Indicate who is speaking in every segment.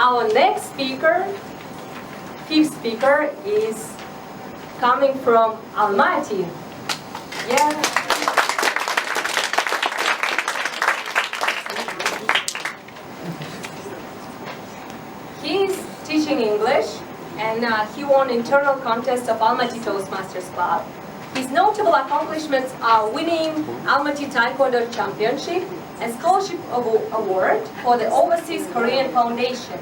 Speaker 1: Our next speaker, fifth speaker, is coming from Almaty. Yeah. He's teaching English, and he won internal contest of Almaty Toastmasters Club. His notable accomplishments are winning Almaty Taekwondo Championship and Scholarship Award for the Overseas Korean Foundation.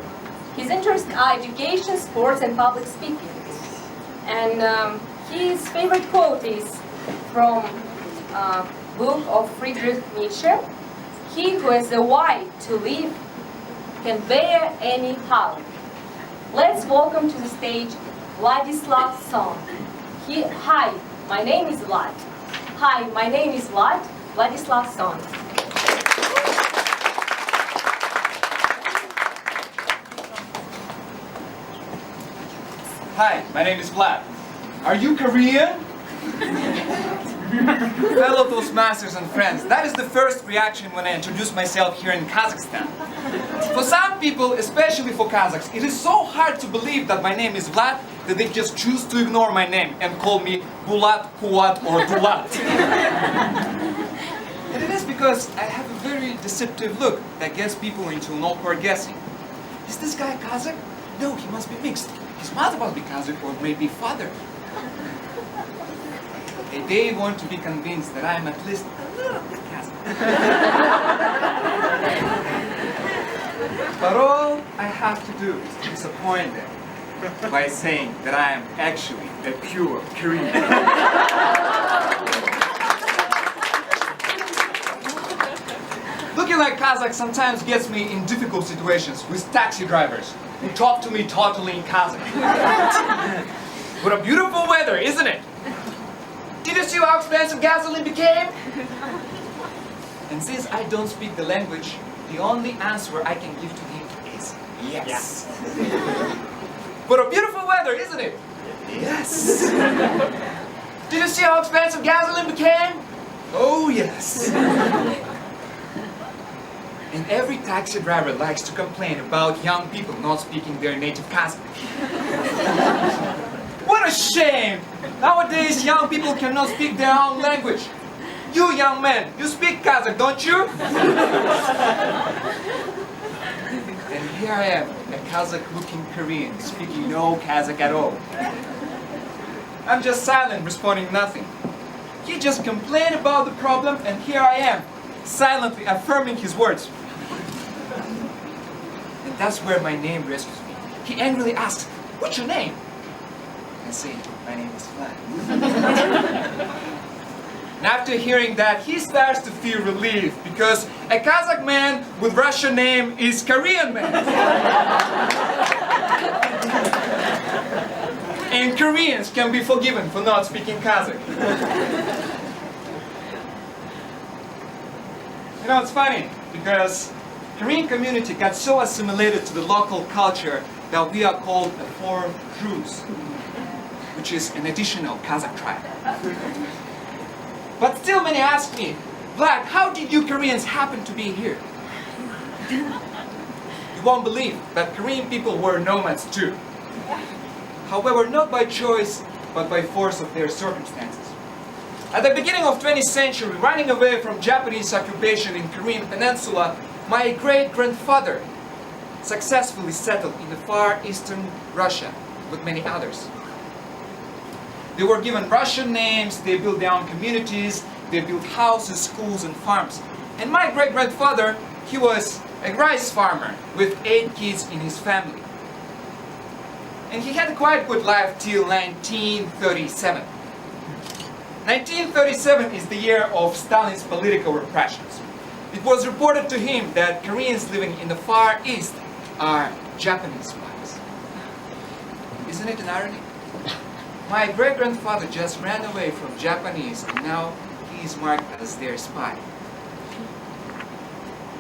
Speaker 1: His interests are education, sports, and public speaking. And his favorite quote is from book of Friedrich Nietzsche: "He who has the right to live can bear any harm." Let's welcome to the stage Vladislav Son. Hi, my name is Vlad. Hi, my name is Vlad, Vladislav Son.
Speaker 2: Hi, my name is Vlad. Are you Korean? Fellow Toastmasters and friends, that is the first reaction when I introduce myself here in Kazakhstan. For some people, especially for Kazakhs, it is so hard to believe that my name is Vlad that they just choose to ignore my name and call me Bulat, Kuat, or Dulat. And it is because I have a very deceptive look that gets people into an awkward guessing. Is this guy Kazakh? No, he must be mixed. His mother must be Kazakh or maybe father. They want to be convinced that I am at least a little bit Kazakh. But all I have to do is to disappoint them by saying that I am actually a pure Korean. Looking like Kazakh sometimes gets me in difficult situations with taxi drivers who talk to me totally in Kazakh. What a beautiful weather, isn't it? Did you see how expensive gasoline became? And since I don't speak the language, the only answer I can give to him is yes. What a beautiful weather, isn't it? Yes. Did you see how expensive gasoline became? Oh yes. And every taxi driver likes to complain about young people not speaking their native Kazakh. What a shame! Nowadays, young people cannot speak their own language. You young men, you speak Kazakh, don't you? And here I am, a Kazakh-looking Korean, speaking no Kazakh at all. I'm just silent, responding nothing. He just complained about the problem, and here I am, silently affirming his words. And that's where my name rescues me. He angrily asks, "What's your name?" I say, "My name is Vlad." And after hearing that, he starts to feel relief because a Kazakh man with Russian name is Korean man. And Koreans can be forgiven for not speaking Kazakh. You know, it's funny because Korean community got so assimilated to the local culture that we are called a foreign Druze, which is an additional Kazakh tribe. But still many ask me, "Vlad, how did you Koreans happen to be here?" You won't believe that Korean people were nomads too. However, not by choice, but by force of their circumstances. At the beginning of 20th century, running away from Japanese occupation in Korean peninsula, my great-grandfather successfully settled in the far eastern Russia with many others. They were given Russian names, they built their own communities, they built houses, schools, and farms. And my great-grandfather, he was a rice farmer with 8 kids in his family. And he had a quite good life till 1937. 1937 is the year of Stalin's political repressions. It was reported to him that Koreans living in the Far East are Japanese spies. Isn't it an irony? My great-grandfather just ran away from Japanese and now he is marked as their spy.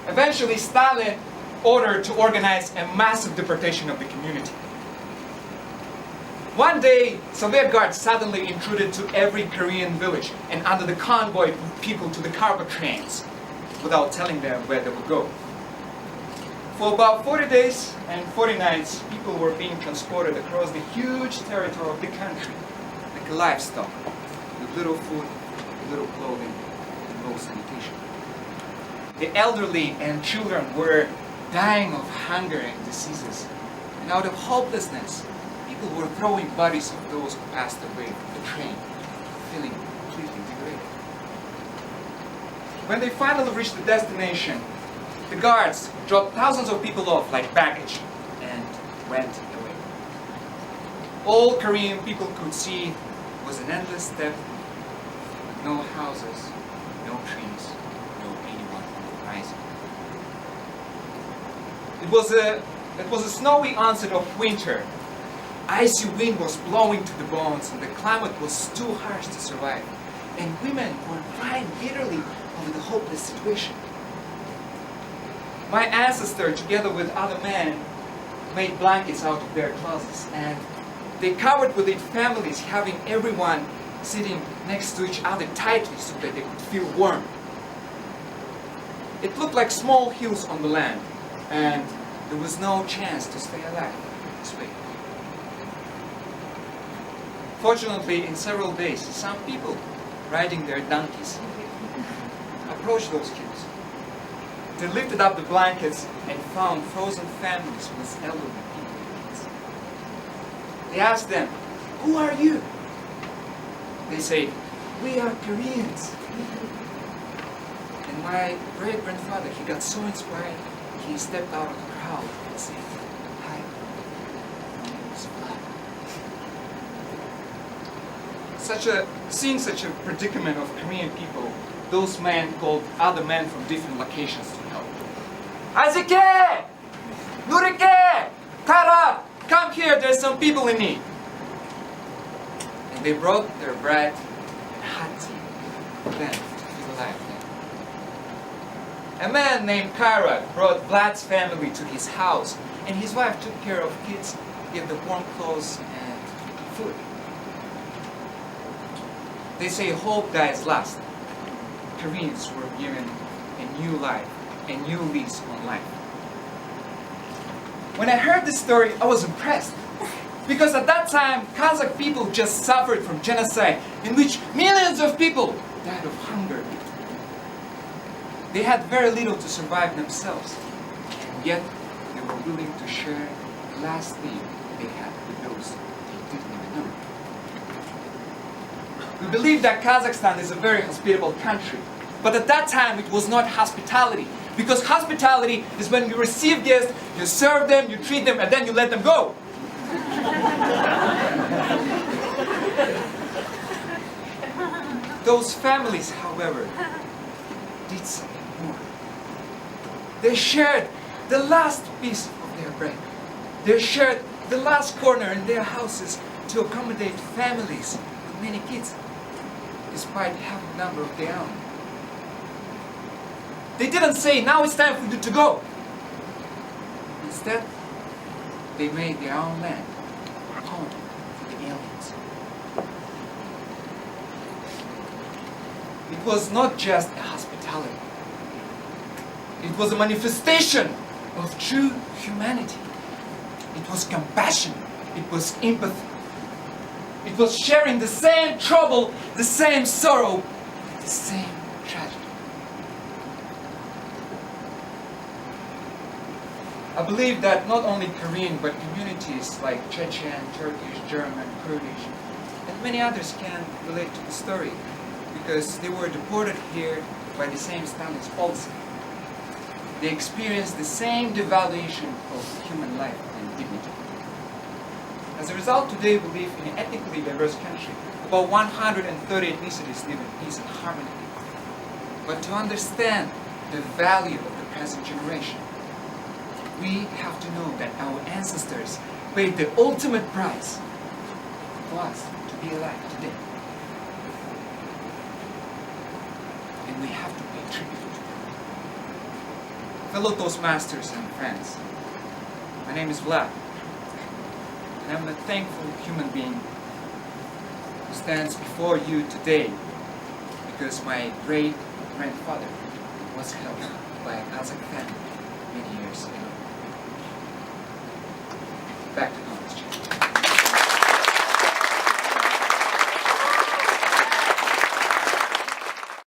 Speaker 2: Eventually, Stalin ordered to organize a massive deportation of the community. One day, Soviet guards suddenly intruded to every Korean village and under the convoy put people to the cargo trains without telling them where they would go. For about 40 days and 40 nights, people were being transported across the huge territory of the country, like livestock, with little food, little clothing, and no sanitation. The elderly and children were dying of hunger and diseases, and out of hopelessness, people were throwing bodies of those who passed away from the train, feeling completely degraded. When they finally reached the destination, the guards dropped thousands of people off like baggage and went away. All Korean people could see was an endless steppe, no houses, no trees, no anyone on the horizon. It was a snowy onset of winter. Icy wind was blowing to the bones, and the climate was too harsh to survive. And women were crying bitterly over the hopeless situation. My ancestor, together with other men, made blankets out of their closets, and they covered with it families, having everyone sitting next to each other tightly so that they could feel warm. It looked like small hills on the land, and there was no chance to stay alive this way. Fortunately, in several days, some people riding their donkeys approached those hills. They lifted up the blankets and found frozen families with elderly people. They asked them, "Who are you?" They said, "We are Koreans." And my great-grandfather, he got so inspired, he stepped out of the crowd and said, "Hi, my name is Vlad." Seeing such a predicament of Korean people, those men called other men from different locations to help. "Azike! Nurike! Tara! Come here, there's some people in need." And they brought their bread and hot tea for them to feel alive then. A man named Kara brought Vlad's family to his house, and his wife took care of kids, gave them warm clothes and food. They say hope dies last. Koreans were given a new life, a new lease on life. When I heard this story, I was impressed. Because at that time, Kazakh people just suffered from genocide in which millions of people died of hunger. They had very little to survive themselves, and yet they were willing to share the last thing they had with those they didn't even know. We believe that Kazakhstan is a very hospitable country, but at that time it was not hospitality, because hospitality is when you receive guests, you serve them, you treat them, and then you let them go. Those families, however, did something more. They shared the last piece of their bread. They shared the last corner in their houses to accommodate families with many kids, despite having a number of their own. They didn't say, "Now it's time for you to go." Instead, they made their own land home for the aliens. It was not just a hospitality. It was a manifestation of true humanity. It was compassion. It was empathy. It was sharing the same trouble, the same sorrow, the same tragedy. I believe that not only Korean, but communities like Chechen, Turkish, German, Kurdish, and many others can relate to the story, because they were deported here by the same Stalinist policy. They experienced the same devaluation of human life and dignity. As a result, today we live in an ethnically diverse country. About 130 ethnicities live in peace and harmony. But to understand the value of the present generation, we have to know that our ancestors paid the ultimate price for us to be alive today. And we have to pay tribute to them. Fellow Toastmasters and friends, my name is Vlad, and I'm a thankful human being who stands before you today because my great-grandfather was held by a Kazakh family many years ago. back to